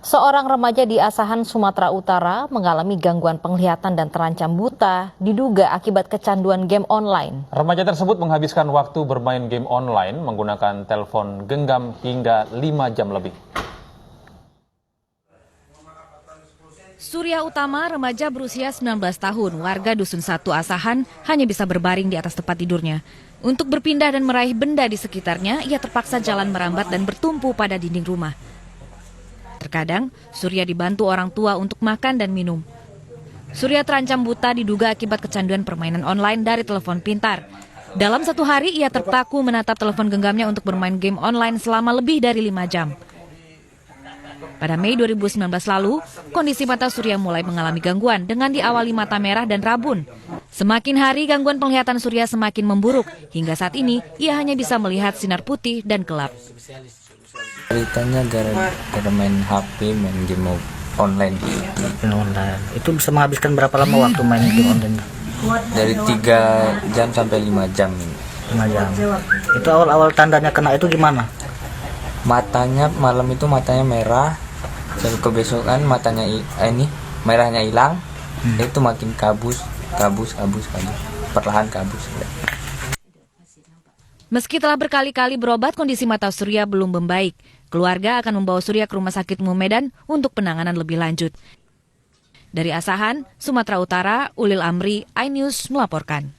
Seorang remaja di Asahan, Sumatera Utara mengalami gangguan penglihatan dan terancam buta diduga akibat kecanduan game online. Remaja tersebut menghabiskan waktu bermain game online menggunakan telepon genggam hingga 5 jam lebih. Surya Utama, remaja berusia 19 tahun, warga Dusun 1 Asahan, hanya bisa berbaring di atas tempat tidurnya. Untuk berpindah dan meraih benda di sekitarnya, ia terpaksa jalan merambat dan bertumpu pada dinding rumah. Terkadang, Surya dibantu orang tua untuk makan dan minum. Surya terancam buta diduga akibat kecanduan permainan online dari telepon pintar. Dalam satu hari, ia terpaku menatap telepon genggamnya untuk bermain game online selama lebih dari 5 jam. Pada Mei 2019 lalu, kondisi mata Surya mulai mengalami gangguan dengan diawali mata merah dan rabun. Semakin hari, gangguan penglihatan Surya semakin memburuk. Hingga saat ini, ia hanya bisa melihat sinar putih dan gelap. Ceritanya gara-gara main HP, main game online. Itu bisa menghabiskan berapa lama waktu main game online? Dari 3 jam sampai 5 jam. 5 jam. Itu awal-awal tandanya kena itu gimana? Matanya malam itu matanya merah. Sampai kebesokan matanya merahnya hilang. Itu makin kabus. Perlahan kabus. Meski telah berkali-kali berobat, kondisi mata Surya belum membaik. Keluarga akan membawa Surya ke Rumah Sakit Umum Medan untuk penanganan lebih lanjut. Dari Asahan, Sumatera Utara, Ulil Amri, iNews melaporkan.